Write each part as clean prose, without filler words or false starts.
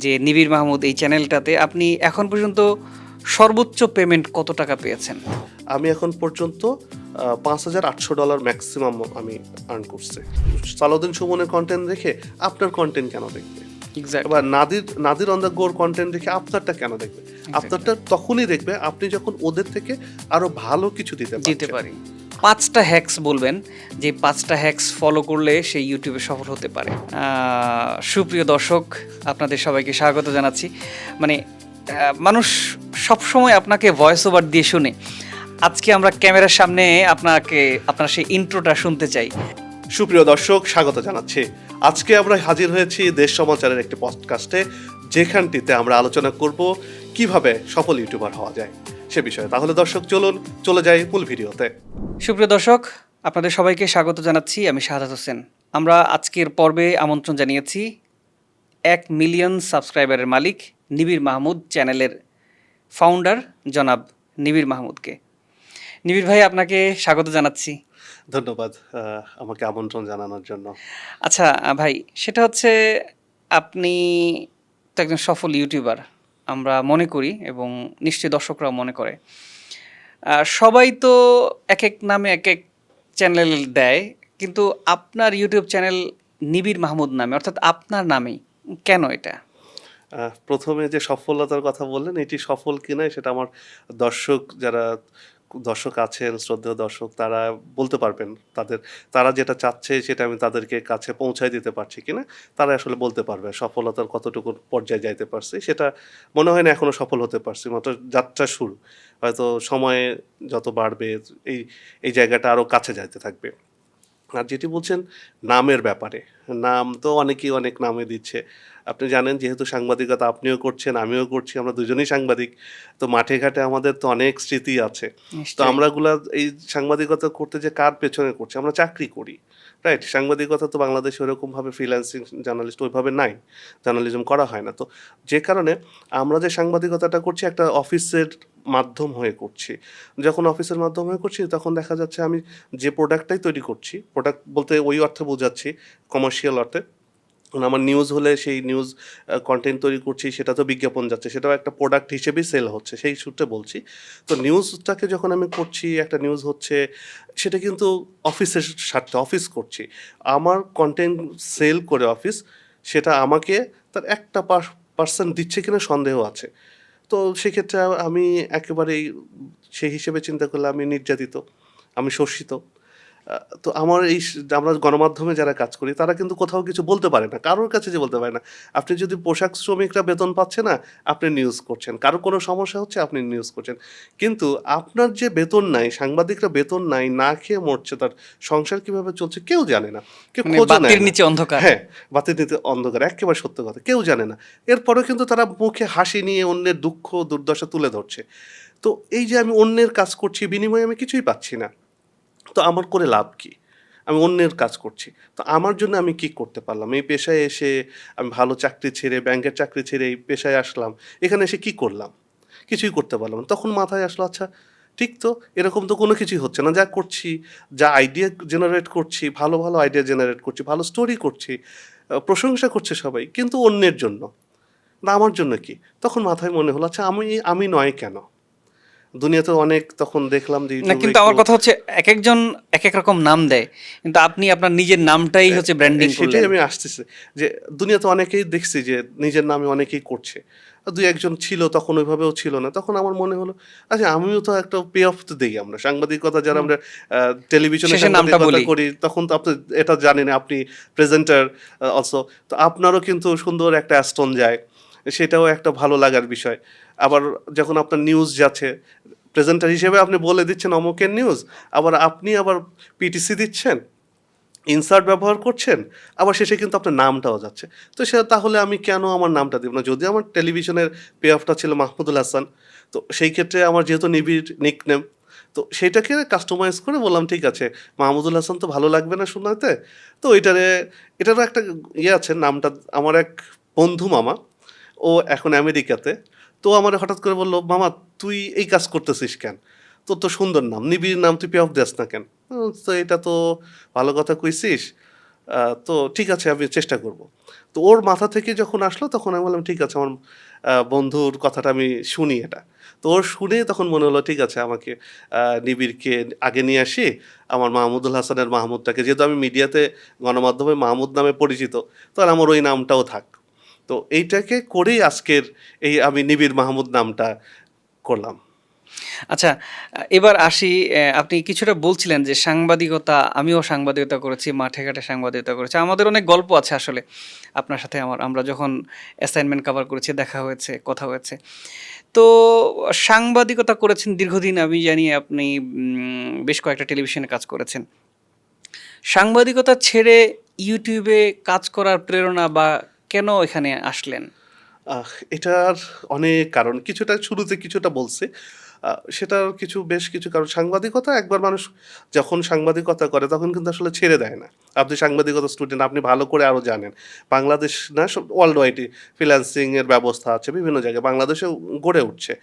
যে নিবিড় মাহমুদ এই চ্যানেলটাতে আপনি এখন পর্যন্ত সর্বোচ্চ পেমেন্ট কত টাকা পেয়েছেন? আমি এখন পর্যন্ত $5,800 ম্যাক্সিমাম আমি আর্ন করছি। সালাউদ্দিন সুমনের কন্টেন্ট দেখে আপনার কন্টেন্ট কেন দেখবে? এক্সাক্টলি। এবার নাদির অন দ্য গোর কন্টেন্ট দেখে আপনারটা কেন দেখবে? আপনারটা তখনই দেখবে আপনি যখন ওদের থেকে আরো ভালো কিছু দিতে দিতে পারছেন। পারি। ৫টা হ্যাকস বলবেন, যে ৫টা হ্যাকস ফলো করলে সে ইউটিউবে সফল হতে পারে। সুপ্রিয় দর্শক, আপনাদের সবাইকে স্বাগত জানাচ্ছি। মানে মানুষ সবসময় আপনাকে ভয়েস ওভার দিয়ে শুনে। আজকে আমরা ক্যামেরার সামনে আপনার সেই ইন্ট্রোটা শুনতে চাই। সুপ্রিয় দর্শক, স্বাগত জানাচ্ছি। আজকে আমরা হাজির হয়েছি দেশ সমাচারের একটি পডকাস্টে, যেখানটিতে আমরা আলোচনা করব কিভাবে সফল ইউটিউবার হওয়া যায় সে বিষয়ে। তাহলে দর্শক চলুন চলে যাই মূল ভিডিওতে। সুপ্রিয় দর্শক, আপনাদের সবাইকে স্বাগত জানাচ্ছি। আমি শাহাদাত হোসেন। আমরা আজকের পর্বে আমন্ত্রণ জানিয়েছি 1 মিলিয়ন সাবস্ক্রাইবারের মালিক নিবিড় মাহমুদ চ্যানেলের ফাউন্ডার জনাব নিবিড় মাহমুদকে। নিবিড় ভাই, আপনাকে স্বাগত জানাচ্ছি। ধন্যবাদ আমাকে আমন্ত্রণ জানানোর জন্য। আচ্ছা ভাই, সেটা হচ্ছে আপনি তো একজন সফল ইউটিউবার আমরা মনে করি, এবং নিশ্চয়ই দর্শকরাও মনে করে। সবাই তো এক এক নামে এক এক চ্যানেল দেয়, কিন্তু আপনার ইউটিউব চ্যানেল নিবিড় মাহমুদ নামে, অর্থাৎ আপনার নামেই, কেন এটা? প্রথমে যে সফলতার কথা বললেন, এটি সফল কিনা সেটা আমার দর্শক আছেন, শ্রদ্ধেয় দর্শক, তারা বলতে পারবেন। তারা যেটা চাচ্ছে সেটা আমি তাদেরকে কাছে পৌঁছায় দিতে পারছি কিনা, তারা আসলে বলতে পারবে সফলতার কতটুকু পর্যায়ে যাইতে পারছি। সেটা মনে হয় না এখনো সফল হতে পারছি, মাত্র যাত্রা শুরু। হয়তো সময়ে যত বাড়বে এই এই জায়গাটা আরও কাছে যাইতে থাকবে। আর যেটি বলছেন নামের ব্যাপারে, নাম তো অনেকেই অনেক নামে দিচ্ছে। আপনি জানেন, যেহেতু সাংবাদিকতা আপনিও করছেন, আমিও করছি, আমরা দুজনেই সাংবাদিক। তো মাঠে ঘাটে আমাদের তো অনেক স্মৃতি আছে। তো নিশ্চয়ই। আমরাগুলা এই সাংবাদিকতা করতে যে কার পেছনে করছি? আমরা চাকরি করি, রাইট? সাংবাদিকতা তো বাংলাদেশে ওরকমভাবে ফ্রিল্যান্সিং জার্নালিস্ট ওইভাবে নাই, জার্নালিজম করা হয় না। তো যে কারণে আমরা যে সাংবাদিকতাটা করছি একটা অফিসের মাধ্যম হয়ে করছি। যখন অফিসের মাধ্যম হয়ে করছি, তখন দেখা যাচ্ছে আমি যে প্রোডাক্টটাই তৈরি করছি, প্রোডাক্ট বলতে ওই অর্থে বোঝাচ্ছি, কমার্শিয়াল অর্থে। আমার নিউজ হলে সেই নিউজ কন্টেন্ট তৈরি করছি, সেটা তো বিজ্ঞাপন যাচ্ছে, সেটাও একটা প্রোডাক্ট হিসেবেই সেল হচ্ছে, সেই সূত্রে বলছি। তো নিউজটাকে যখন আমি করছি, একটা নিউজ হচ্ছে, সেটা কিন্তু অফিসের স্বার্থে অফিস করছি। আমার কন্টেন্ট সেল করে অফিস, সেটা আমাকে তার একটা পার্সেন্ট দিচ্ছে কিনা সন্দেহ আছে। তো সেক্ষেত্রে আমি একেবারেই সেই হিসেবে চিন্তা করলে আমি নির্যাতিত, আমি শোষিত। তো আমার আমরা গণমাধ্যমে যারা কাজ করি, তারা কিন্তু কোথাও কিছু বলতে পারে না, কারোর কাছে যে বলতে পারে না। আপনি যদি পোশাক শ্রমিকরা বেতন পাচ্ছে না, আপনি নিউজ করছেন, কারো কোনো সমস্যা হচ্ছে, আপনি নিউজ করছেন। কিন্তু আপনার যে বেতন নাই, সাংবাদিকরা বেতন নাই, না খেয়ে মরছে, তার সংসার কিভাবে চলছে কেউ জানে না, কেউ মানে খোঁজও নেয় বাতির না। নিচে অন্ধকার। হ্যাঁ, বাতির নিতে অন্ধকার, একেবারে সত্য কথা, কেউ জানে না। এরপরেও কিন্তু তারা মুখে হাসি নিয়ে অন্যের দুঃখ দুর্দশা তুলে ধরছে। তো এই যে আমি অন্যের কাজ করছি, বিনিময়ে আমি কিছুই পাচ্ছি না। তো আমার করে লাভ কি? আমি অন্যের কাজ করছি। তো আমার জন্য আমি কি করতে পারলাম? এই পেশায় এসে আমি ভালো চাকরি ছেড়ে, ব্যাংকের চাকরি ছেড়ে এই পেশায় আসলাম। এখানে এসে কি করলাম? কিছুই করতে পারলাম না। তখন মাথায় আসলো, আচ্ছা ঠিক তো, এরকম তো কোনো কিছুই হচ্ছে না। যা করছি, যা আইডিয়া জেনারেট করছি, ভালো, ভালো আইডিয়া জেনারেট করছি, ভালো স্টোরি করছি, প্রশংসা করছে সবাই, কিন্তু অন্যের জন্য। না আমার জন্য কি? তখন মাথায় মনে হলো, আচ্ছা আমি নয় কেন? দুনিয়াতে অনেক তখন দেখলাম যে না, YouTube এ কিন্তু একটু আমার কথা হচ্ছে একেকজন একেক রকম নাম দেয়। কিন্তু আপনি আপনার নিজের নামটাই হচ্ছে ব্র্যান্ডিং সেটাই করলেন। আমি আসতেছি যে দুনিয়াতে অনেকেই দেখছি যে নিজের নামে অনেকেই করছে। দুই একজন ছিল, তখন ওইভাবেও ছিল না। তখন আমার মনে হলো, আচ্ছা আমিও তো একটা পে অফ তো দেই আমরা। সাংবাদিকতা যারা হুম। আমরা টেলিভিশনে শেষে নামটা সাংবাদিকতা বলি। করি, তখন তো আপনি এটা জানেন, আপনি প্রেজেন্টার অলসো। তো আপনারও কিন্তু সুন্দর একটা অ্যাস্টন যায়। সেটাও একটা ভালো লাগার বিষয়। আবার যখন আপনার নিউজ যাচ্ছে, প্রেজেন্টার হিসেবে আপনি বলে দিচ্ছেন অমুকের নিউজ, আবার পিটিসি দিচ্ছেন, ইনসার্ট ব্যবহার করছেন, আবার শেষে কিন্তু আপনার নামটাও যাচ্ছে। তো তাহলে আমি কেন আমার নামটা দিব না? যদিও আমার টেলিভিশনের পে অফটা ছিল মাহমুদুল হাসান। তো সেই ক্ষেত্রে আমার যেহেতু নিবিড় নিকনেম, তো সেইটাকে কাস্টমাইজ করে বললাম, ঠিক আছে, মাহমুদুল হাসান তো ভালো লাগবে না শোনাতে। তো এটারও একটা আছে, নামটা আমার এক বন্ধু মামা, ও এখন আমেরিকাতে। তো আমার হঠাৎ করে বলল, মামা তুই এই কাজ করতেছিস কেন? তোর তো সুন্দর নাম, নিবিড় নাম, তুই পে অফ দেস না কেন? তো এটা তো ভালো কথা কইছিস। তো ঠিক আছে আমি চেষ্টা করব। তো ওর মাথা থেকে যখন আসলো তখন আমি বললাম ঠিক আছে আমার বন্ধুর কথাটা আমি শুনি এটা। তো ওর শুনে তখন মনে হলো ঠিক আছে আমাকে নিবিড়কে আগে নিয়ে আসি। আমার মাহমুদুল হাসানের মাহমুদটাকে যেহেতু আমি মিডিয়াতে গণমাধ্যমে মাহমুদ নামে পরিচিত, তাহলে আমার ওই নামটাও থাক। তো এইটাকে করেই আজকের এই আমি নিবিড় মাহমুদ নামটা করলাম। আচ্ছা, এবার আসি আপনি কিছুটা বলছিলেন যে সাংবাদিকতা, আমিও সাংবাদিকতা করেছি, মাঠে ঘাটে সাংবাদিকতা করেছি। আমাদের অনেক গল্প আছে আসলে আপনার সাথে আমার। আমরা যখন অ্যাসাইনমেন্ট কভার করেছি, দেখা হয়েছে, কথা হয়েছে। তো সাংবাদিকতা করেছেন দীর্ঘদিন, আমি জানি আপনি বেশ কয়েকটা টেলিভিশনে কাজ করেছেন। সাংবাদিকতা ছেড়ে ইউটিউবে কাজ করার প্রেরণা বা কেন এখানে আসলেন? এটার অনেক কারণ। কিছুটা শুরুতে কিছুটা বলছি। সেটার বেশ কিছু কারণ। সাংবাদিকতা একবার মানুষ যখন সাংবাদিকতা করে তখন কিন্তু আসলে ছেড়ে দেয় না। আপনি সাংবাদিকতা স্টুডেন্ট, আপনি ভালো করে আরো জানেন। বাংলাদেশ না ওয়ার্লড ওয়াইডই ফ্রিল্যান্সিং এর ব্যবস্থা আছে বিভিন্ন জায়গায়। বাংলাদেশেও গড়ে উঠছে।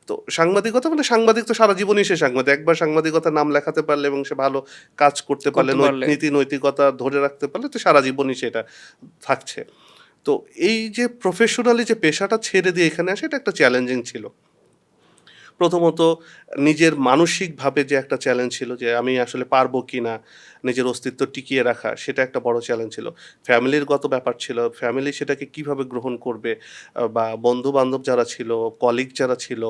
তো সাংবাদিকতা মানে সাংবাদিক তো সারা জীবনই সে সাংবাদিক। একবার সাংবাদিকতার নাম লেখাতে পারলে এবং সে ভালো কাজ করতে পারলে, করতে পারলে নীতি নৈতিকতা ধরে রাখতে পারলে তো সারা জীবনই সেটা থাকছে। তো এই যে প্রফেশনালি যে পেশাটা ছেড়ে দিয়ে এখানে আসা এটা একটা চ্যালেঞ্জিং ছিল। প্রথমত নিজের মানসিকভাবে যে একটা চ্যালেঞ্জ ছিল যে আমি আসলে পারবো কিনা নিজের অস্তিত্ব টিকিয়ে রাখা, সেটা একটা বড় চ্যালেঞ্জ ছিল। ফ্যামিলির গত ব্যাপার ছিল, ফ্যামিলি সেটাকে কিভাবে গ্রহণ করবে, বা বন্ধু-বান্ধব যারা ছিল, কলিগ যারা ছিল,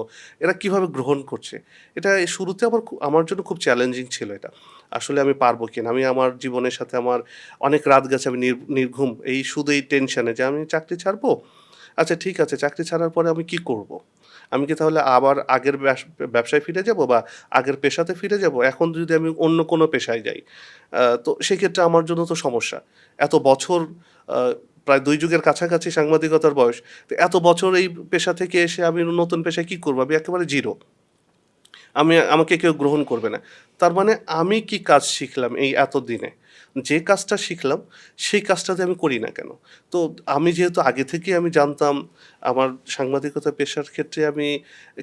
এরা কিভাবে গ্রহণ করছে। এটা শুরুতে আমার জন্য খুব চ্যালেঞ্জিং ছিল এটা। আসলে আমি পারবো কিনা? আমি আমার জীবনের সাথে আমার অনেক রাত গেছে আমি নির্ঘুম শুধু এই টেনশনে যে আমি চাকরি ছাড়বো। আচ্ছা ঠিক আছে, চাকরি ছাড়ার পরে আমি কি করব? আমি কি তাহলে আবার আগের ব্যবসায় ফিরে যাব বা আগের পেশাতে ফিরে যাব? এখন যদি আমি অন্য কোনো পেশায় যাই, তো সেক্ষেত্রে আমার জন্য তো সমস্যা। এত বছর আ প্রায় ২ যুগের কাছাকাছি সাংবাদিকতার বয়স। তো এত বছর এই পেশা থেকে এসে আমি নতুন পেশায় কি করব? আমি একেবারে জিরো। আমাকে কেউ গ্রহণ করবে না। তার মানে আমি কি কাজ শিখলাম এই এতদিনে? যে কাজটা শিখলাম সেই কাজটাতে আমি করি না কেন? তো আমি যেহেতু আগে থেকেই আমি জানতাম আমার সাংবাদিকতা পেশার ক্ষেত্রে আমি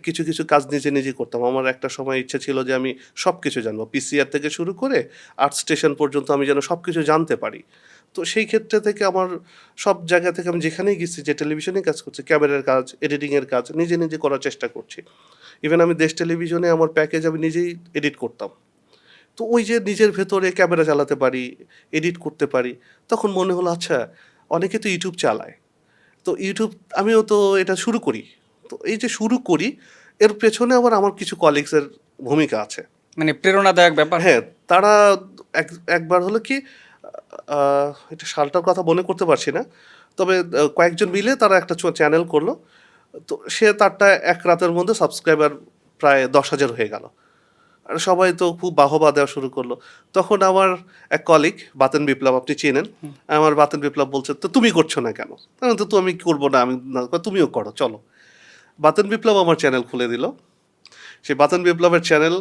কিছু কাজ নিজে করতাম। আমার একটা সময় ইচ্ছা ছিল যে আমি সবকিছু জানবো। পিসিআর থেকে শুরু করে আর্ট স্টেশন পর্যন্ত আমি যেন সবকিছু জানতে পারি। তো সেই ক্ষেত্রে থেকে আমার সব জায়গা থেকে আমি যেখানেই গেছি যে টেলিভিশনেই কাজ করছি, ক্যামেরার কাজ, এডিটিং এর কাজ নিজে করার চেষ্টা করছি। ইভেন আমি দেশ টেলিভিশনে আমার প্যাকেজ আমি নিজেই এডিট করতাম। তো ওই যে নিজের ভেতরে ক্যামেরা চালাতে পারি, এডিট করতে পারি, তখন মনে হলো আচ্ছা অনেকে তো ইউটিউব চালায়। তো ইউটিউব আমিও তো এটা শুরু করি। তো এই যে শুরু করি এর পেছনে আবার আমার কিছু কলিগস এর ভূমিকা আছে। মানে প্রেরণাদায়ক ব্যাপার? হ্যাঁ, তারা একবার হলো কি আ এটা সালটার কথা মনে করতে পারছি না। তবে কয়েকজন মিলে তারা একটা চ্যানেল করলো। তো সে তারটা এক রাতের মধ্যে সাবস্ক্রাইবার প্রায় ১০,০০০ হয়ে গেল। আর সবাই তো খুব বাহবা দেওয়া শুরু করলো। তখন আমার এক কলিগ বাতেন বিপ্লব আপনি চেনেন। হুম। আমার বাতেন বিপ্লব বলছে, "তো তুমি করছো না কেন?" আমি তো আমি করব না। আমি না তুমিও করো চলো। বাতেন বিপ্লব আমার চ্যানেল খুলে দিল। সেই বাতেন বিপ্লবের চ্যানেল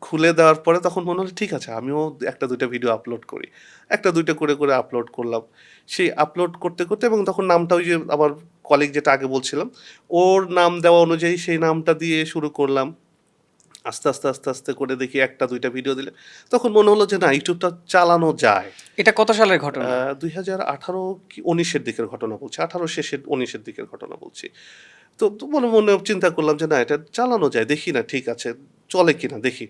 খুলে দেওয়ার পরে তখন মনে হলো ঠিক আছে আমিও ১টা ২টা ভিডিও আপলোড করি। ১টা ২টা করে আপলোড করলাম। সেই আপলোড করতে এবং তখন নামটা ওই যে আমার কলিগ যেটা আগে বলছিলাম, ওর নাম দেওয়া অনুযায়ী সেই নামটা দিয়ে শুরু করলাম। আস্তে করে দেখি ১টা ২টা ভিডিও দিলে তখন মনে হলো যে না ইউটিউবটা চালানো যায়। এটা কত সালের ঘটনা? ২০১৮ কি ১৯ এর দিকের ঘটনা বলছি। ১৮ শেষের ১৯ এর দিকের ঘটনা বলছি। তো মনে চিন্তা করলাম যে না এটা চালানো যায়। দেখি না ঠিক আছে, চলে কিনা দেখি।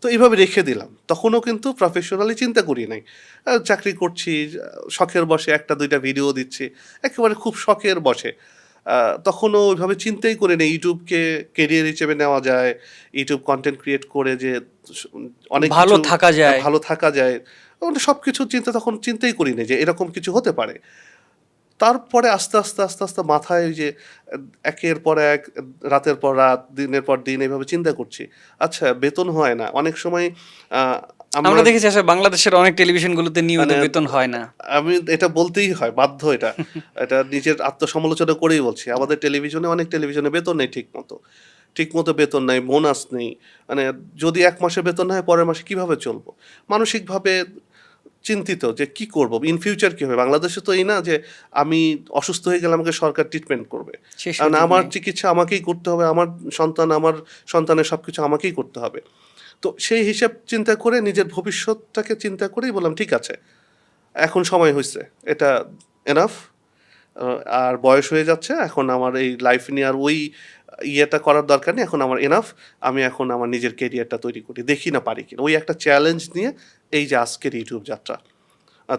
তো এভাবে রেখে দিলাম। তখনও কিন্তু প্রফেশনালি চিন্তা করি নাই। চাকরি করছি, শখের বশে ১টা ২টা ভিডিও দিচ্ছি। একেবারে খুব শখের বশে। আ তখনও ওইভাবে চিন্তাই করিনি ইউটিউবকে ক্যারিয়ার হিসেবে নেওয়া যায়। ইউটিউব কনটেন্ট ক্রিয়েট করে যে স অনেক ভালো কিছু থাকা যায়। ভালো থাকা যায়। মানে সবকিছু তখন চিন্তাই করিনি যে এরকম কিছু হতে পারে। তারপরে আস্তে আস্তে মাথায় ওই যে এ একের পর এক, রাতের পর রাত, দিনের পর দিন এভাবে চিন্তা করছি। আচ্ছা বেতন হয় না। অনেক সময় আ আমরা আমার দেখেছি আসলে বাংলাদেশের অনেক টেলিভিশনগুলোতে নিয়মিত মানে বেতন হয় না। আমি এটা বলতেই হয়, বাধ্য এটা। এটা নিজের আত্মসমালোচনা করেই বলছি। আমাদের অনেক টেলিভিশনে বেতন নেই ঠিকমতো। ঠিকমতো বেতন নাই, বোনাস নেই। মানে যদি ১ মাসে বেতন হয় পরের মাসে কিভাবে চলবো? মানসিকভাবে চিন্তিত যে কি করব? ইন ফিউচার কি হবে? বাংলাদেশে তো এই না যে আমি অসুস্থ হয়ে গেলে আমাকে সরকার ট্রিটমেন্ট করবে। সে কারণ সুযোগ আমার নেই। চিকিৎসা আমাকেই করতে হবে। আমার সন্তানের সবকিছু আমাকেই করতে হবে। তো সেই হিসাব চিন্তা করে নিজের ভবিষ্যৎটাকে চিন্তা করেই বললাম ঠিক আছে। এখন সময় হইছে, এটা এনাফ। আর বয়স হয়ে যাচ্ছে, এখন আমার এই লাইফ নিয়ে আর ওই ইয়েটা করার দরকার নেই, এখন আমার এনাফ। আমি এখন আমার নিজের কেরিয়ারটা তৈরি করি, দেখি না পারি কিনা। ওই একটা চ্যালেঞ্জ নিয়ে এই যে আজকের ইউটিউব যাত্রা।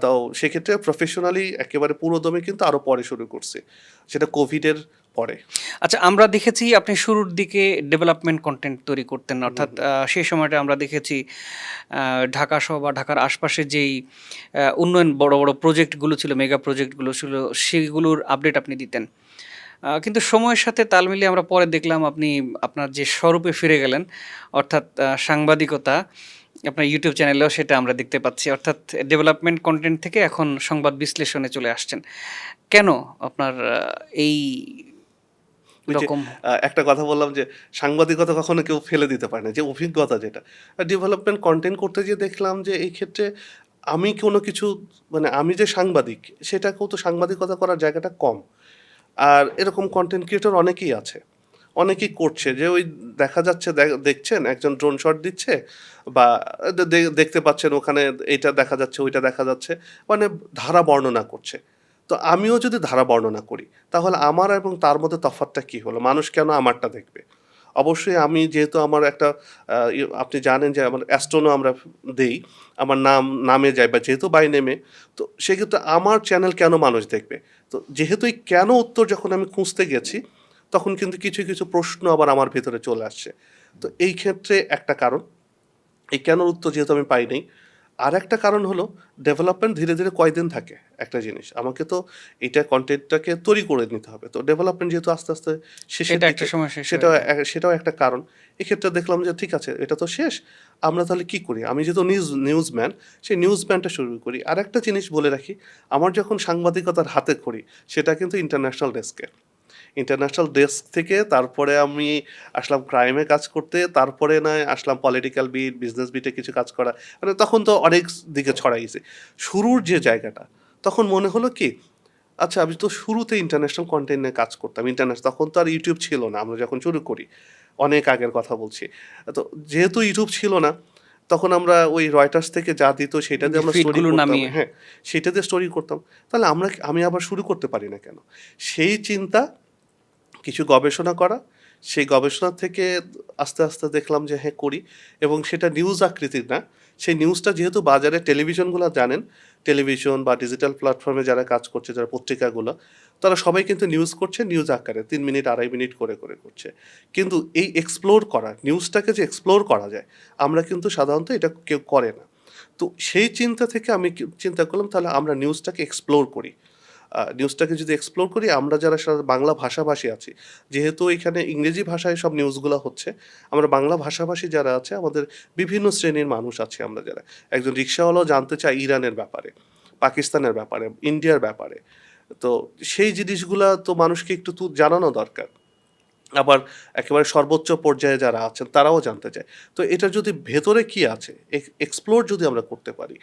তাও সেক্ষেত্রে প্রফেশনালি একেবারে পুরোদমে কিন্তু আরো পরে শুরু করছি, সেটা কোভিডের পরে। আচ্ছা, আমরা দেখেছি আপনি শুরুর দিকে ডেভেলপমেন্ট কন্টেন্ট তৈরি করতেন, অর্থাৎ সেই সময়টা আমরা দেখেছি ঢাকা সহ বা ঢাকার আশপাশে যেই উন্নয়ন বড় বড় প্রজেক্টগুলো ছিল, মেগা প্রজেক্টগুলো ছিল, সেগুলোর আপডেট আপনি দিতেন। কিন্তু সময়ের সাথে তাল মিলিয়ে আমরা পরে দেখলাম আপনি আপনার যে স্বরূপে ফিরে গেলেন, অর্থাৎ সাংবাদিকতা। আপনার ইউটিউব চ্যানেলেও সেটা আমরা দেখতে পাচ্ছি, অর্থাৎ ডেভেলপমেন্ট কন্টেন্ট থেকে এখন সংবাদ বিশ্লেষণে চলে আসছেন। কেন আপনার এই ওই যে রকম? একটা কথা বললাম যে সাংবাদিকতা কখনো কেউ ফেলে দিতে পারে না, যে অভিজ্ঞতা যেটা। ডেভেলপমেন্ট কন্টেন্ট করতে গিয়ে দেখলাম যে এই ক্ষেত্রে আমি কোনো কিছু, মানে আমি যে সাংবাদিক, সেটাকেও তো সাংবাদিকতা করার জায়গাটা কম। আর এরকম কন্টেন্ট ক্রিয়েটর অনেকেই আছে, অনেকেই করছে, যে ওই দেখা যাচ্ছে, দেখছেন একজন ড্রোন শট দিচ্ছে, বা দেখতে পাচ্ছেন ওখানে এইটা দেখা যাচ্ছে, ওইটা দেখা যাচ্ছে, মানে ধারা বর্ণনা করছে। তো আমিও যদি ধারা বর্ণনা করি, তাহলে আমার এবং তার মধ্যে তফাৎটা কি হলো? মানুষ কেন আমারটা দেখবে? অবশ্যই আমি যেহেতু আমার একটা আপনি জানেন যে আমার অ্যাস্ট্রোনো আমরা দেই, আমার নামে যায়, বা যেহেতু বাই নেমে, তো সেক্ষেত্রে আমার চ্যানেল কেন মানুষ দেখবে? তো যেহেতু এই কেন উত্তর যখন আমি খুঁজতে গেছি, তখন কিন্তু কিছু কিছু প্রশ্ন আবার আমার ভেতরে চলে আসছে। তো এই ক্ষেত্রে একটা কারণ, এই কেনর উত্তর যেহেতু আমি পাই নাই। আরেকটা কারণ হলো, ডেভেলপমেন্ট ধীরে ধীরে কয়দিন থাকে একটা জিনিস। আমাকে তো এইটা কনটেন্টটাকে তৈরি করে নিতে হবে। তো ডেভেলপমেন্ট যেহেতু আস্তে আস্তে শেষের সেটা একটা দিকে, সময় শেষ হয়ে সেটাও যায়। সেটাও একটা কারণ। এক্ষেত্রে দেখলাম যে ঠিক আছে, এটা তো শেষ। আমরা তাহলে কি করি? আমি যেহেতু নিউজম্যান, সেই নিউজম্যানটা শুরু করি। আরেকটা জিনিস বলে রাখি, আমার যখন সাংবাদিকতার হাতে খড়ি, সেটা কিন্তু ইন্টারন্যাশনাল ডেস্কে। ইন্টারন্যাশনাল ডেস্ক থেকে তারপরে আমি আসলাম ক্রাইমে কাজ করতে, তারপরে নয় আসলাম পলিটিক্যাল বিট, বিজনেস বিটে কিছু কাজ করা। মানে তখন তো অনেক দিকে ছড়াই গেছে। শুরুর যে জায়গাটা, তখন মনে হলো কি, আচ্ছা আমি তো শুরুতে ইন্টারন্যাশনাল কনটেন্ট নিয়ে কাজ করতাম। তখন তো আর ইউটিউব ছিল না, আমরা যখন শুরু করি। অনেক আগের কথা বলছি। তো যেহেতু ইউটিউব ছিল না, তখন আমরা ওই রয়টার্স থেকে যা দিত সেটা দিয়ে যে আমরা স্টোরি ফিডগুলো করতাম। নামিয়ে। হ্যাঁ, সেটা দিয়ে স্টোরি করতাম। তাহলে আমি আবার শুরু করতে পারি না কেন? সেই চিন্তা, কিছু গবেষণা করা, সেই গবেষণা থেকে আস্তে আস্তে দেখলাম যে হ্যাঁ করি, এবং সেটা নিউজ আকৃতির না। সেই নিউজটা যেহেতু বাজারে টেলিভিশনগুলো জানেন, টেলিভিশন বা ডিজিটাল প্ল্যাটফর্মে যারা কাজ করছে, যারা পত্রিকাগুলো, তারা সবাই কিন্তু নিউজ করছে নিউজ আকারে, 3 মিনিট 2.5 মিনিট করে করে করছে। কিন্তু এই এক্সপ্লোর করা, নিউজটাকে যে এক্সপ্লোর করা যায়, আমরা কিন্তু সাধারণত এটা কেউ করে না। তো সেই চিন্তা থেকে আমি চিন্তা করলাম, তাহলে আমরা নিউজটাকে এক্সপ্লোর করি। নিউজটাকে যদি এক্সপ্লোর করি, আমরা যারা সারা বাংলা ভাষাভাষী আছি, যেহেতু এখানে ইংরেজি ভাষায় সব নিউজগুলো হচ্ছে, আমরা বাংলা ভাষাভাষী যারা আছে, আমাদের বিভিন্ন শ্রেণীর মানুষ আছে আমরা যারা, একজন রিক্সাওয়ালাও জানতে চায় ইরানের ব্যাপারে, পাকিস্তানের ব্যাপারে, ইন্ডিয়ার ব্যাপারে। তো সেই জিনিসগুলা তো মানুষকে একটু জানানো দরকার। আবার একেবারে সর্বোচ্চ পর্যায়ে যারা আছেন তারাও জানতে চায়। তো এটার যদি ভেতরে কি আছে এক্সপ্লোর যদি আমরা করতে পারি,